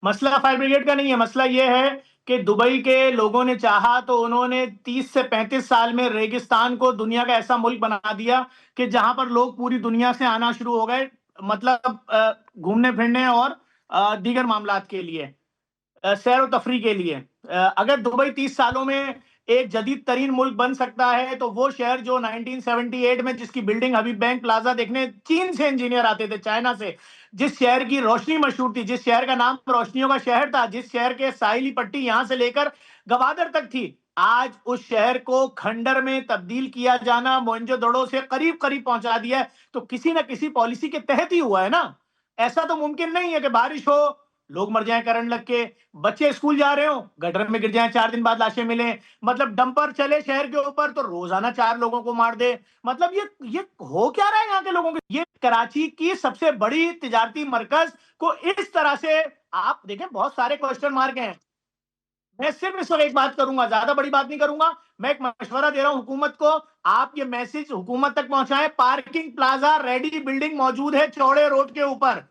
मसला fire brigade का नहीं है, मसला ये है कि दुबई के लोगों ने चाहा तो उन्होंने 30 से 35 साल में रेगिस्तान को दुनिया का ऐसा मुल्क बना दिया कि जहां पर लोग पूरी दुनिया से आना शुरू हो गए, मतलब घूमने फिरने और दीगर मामलात के लिए, सैर व तफरी के लिए। अगर दुबई 30 सालों में एक जदीद तरीन मुल्क बन सकता है तो वो शहर जो 1978 में, जिसकी बिल्डिंग हबीब बैंक प्लाजा देखने चीन से इंजीनियर आते थे, चाइना से, जिस शहर की रोशनी मशहूर थी, जिस शहर का नाम रोशनियों का शहर था, जिस शहर के साहिली पट्टी यहां से लेकर गवादर तक थी, आज उस शहर को खंडर में तब्दील किया जाना, मोहनजोदड़ो से करीब करीब पहुंचा दिया है, तो किसी ना किसी पॉलिसी के तहत ही हुआ है ना। ऐसा तो मुमकिन नहीं है कि बारिश हो, लोग मर जाएं करंट लग के, बच्चे स्कूल जा रहे हो गटर में गिर जाएं, 4 दिन बाद लाशें मिले, मतलब डंपर चले शहर के ऊपर तो रोजाना 4 लोगों को मार दे। मतलब ये हो क्या रहा है यहाँ के लोगों के। ये कराची की सबसे बड़ी तिजारती मरकज को इस तरह से आप देखें, बहुत सारे क्वेश्चन मार्क हैं। मैं सिर्फ इस वक्त एक बात करूंगा, ज्यादा बड़ी बात नहीं करूंगा, मैं एक मशवरा दे रहा हूं हुकूमत को, आप ये मैसेज हुकूमत तक पहुंचाएं। पार्किंग प्लाजा रेडी बिल्डिंग मौजूद है चौड़े रोड के ऊपर।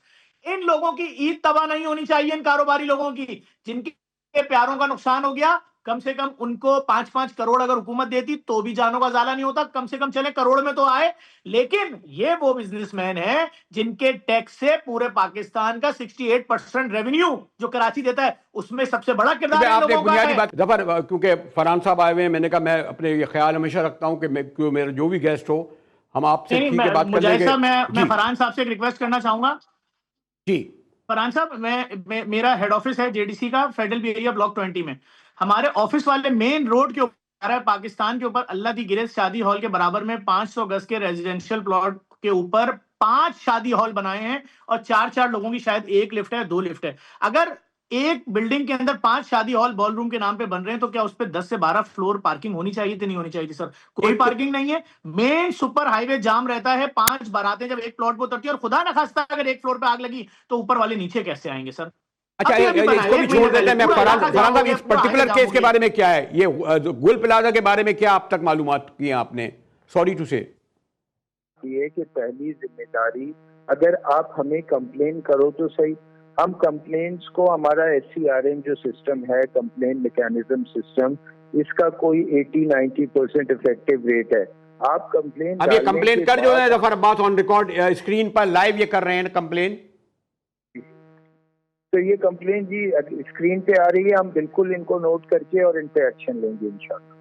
इन लोगों की ईद तबाह नहीं होनी चाहिए, इन कारोबारी लोगों की, जिनके प्यारों का नुकसान हो गया। कम से कम उनको 5-5 करोड़ अगर हुकूमत देती तो भी जानों का ज़ाला नहीं होता, कम से कम चले करोड़ में तो आए। लेकिन ये वो बिजनेसमैन है जिनके टैक्स से पूरे पाकिस्तान का 68% रेवेन्यू जो कराची देता है, उसमें सबसे बड़ा किरदार इन आपने लोगों का बुनियादी है। बात जफर, क्योंकि फरहान साहब आए हुए हैं, मैंने कहा मैं अपने ये ख्याल हमेशा रखता हूं कि मेरा जो भी गेस्ट हो, हम आपसे ठीक है बात कर लेंगे। मैं फरहान साहब से एक रिक्वेस्ट करना चाहूंगा जी फरहान साहब, मेरा हेड ऑफिस है जेडीसी का फेडरल एरिया ब्लॉक 20 में। हमारे ऑफिस वाले मेन रोड के ऊपर है, पाकिस्तान के ऊपर अल्लाह दी गिरज शादी हॉल के बराबर में 500 गज के रेजिडेंशियल प्लॉट के ऊपर 5 शादी हॉल बनाए हैं, और 4-4 लोगों की शायद 1 लिफ्ट है, 2 लिफ्ट है। अगर एक बिल्डिंग के अंदर 5 शादी हॉल बॉलरूम के नाम पे बन रहे हैं तो क्या उस पर 10 से 12 फ्लोर पार्किंग होनी चाहिए थी? नहीं होनी चाहिए थी सर। कोई पार्किंग नहीं है, मेन सुपर हाईवे जाम रहता है, 5 बारातें जब एक प्लॉट पर उतरती है, और खुदा ना खास्ता अगर एक फ्लोर पे आग लगी तो ऊपर वाले नीचे कैसे आएंगे सर? अच्छा, इसको भी छोड़ देते हैं। मैं फरहान साहब, इस पर्टिकुलर केस के बारे में क्या है, ये गुल प्लाजा के बारे में क्या अब तक मालूमात की हैं आपने? सॉरी टू से ये कि पहली जिम्मेदारी, अगर आप हमें कंप्लेन करो तो सही, हम कंप्लेंट्स को, हमारा SCRM जो सिस्टम है, कंप्लेन मैकेनिज्म सिस्टम, इसका कोई 80-90% इफेक्टिव रेट है। आप कंप्लेन, अब ये कंप्लेन कर जो है Zafar Abbas on record screen पर लाइव ये कर रहे हैं कंप्लेन, तो ये कंप्लेन जी स्क्रीन पे आ रही है, हम बिल्कुल इनको नोट करके और इन पे एक्शन लेंगे इंशाल्लाह।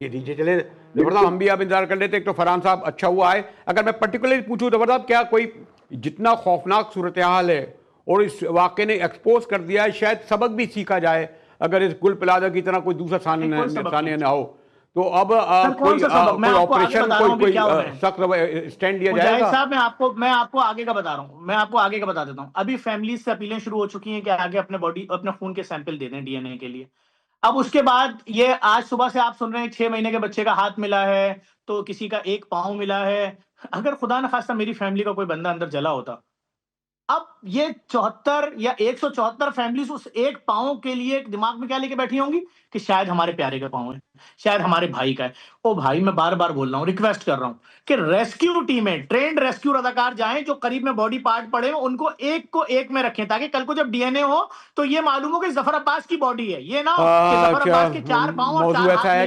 ये दीजिए चले जफर साहब, हम भी आप इंतजार कर लेते। एक तो फरहान साहब अच्छा हुआ है। अगर मैं पर्टिकुलरली पूछूं जफर साहब, क्या कोई जितना खौफनाक सूरत हाल है और इस वाक़े ने एक्सपोज कर दिया है, शायद सबक भी सीखा जाए अगर इस गुल प्लाजा की तरह कोई दूसरा सानिया ना हो, तो अब कोई ऑपरेशन, कोई सख्त स्टैंड दिया जाएगा? साहब मैं आपको आगे का बता रहा हूँ, मैं आपको आगे का बता देता हूँ। अभी फैमिली से अपीलें शुरू हो चुकी हैं कि आगे अपने खून के सैंपल दे दें DNA के लिए। अब उसके बाद ये आज सुबह से आप सुन रहे हैं 6 महीने के बच्चे का हाथ मिला है, तो किसी का एक पाँव मिला है। अगर खुदा न खास्ता मेरी फैमिली का कोई बंदा अंदर जला होता, अब ये 74 या 174 फैमिलीज उस एक पाँव के लिए दिमाग में क्या लेके बैठी होंगी कि शायद हमारे प्यारे का पाँव है, शायद हमारे भाई का है। ओ भाई, मैं बार बार बोल रहा हूँ, रिक्वेस्ट कर रहा हूँ कि रेस्क्यू टीमें, ट्रेंड रेस्क्यू रजाकार जाएं, जो करीब में बॉडी पार्ट पड़े हो उनको एक को एक में रखें, ताकि कल को जब DNA हो तो ये मालूम हो कि जफर अब्बास की बॉडी है, ये ना हो कि जफर अब्बास के 4 पाँव और 4 हाथ